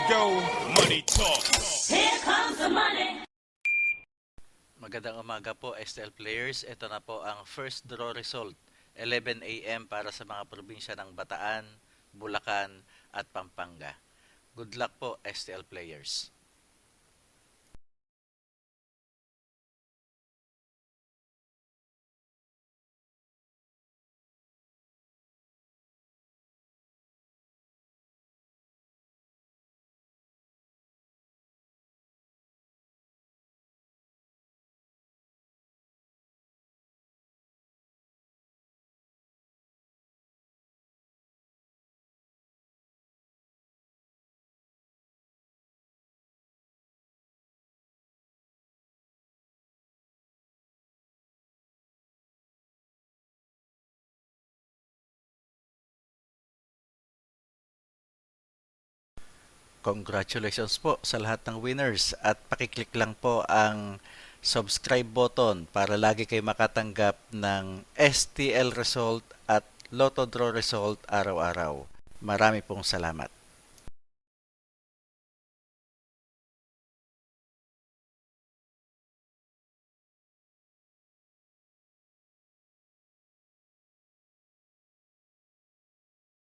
go, money talk. Here comes the money. Magandang umaga po, STL players. Ito na po ang first draw result, 11 a.m. para sa mga probinsya ng Bataan, Bulacan at Pampanga. Good luck po, STL players. Congratulations po sa lahat ng winners at pakiclick lang po ang subscribe button para lagi kayo makatanggap ng STL result at Lotto Draw result araw-araw. Marami pong salamat.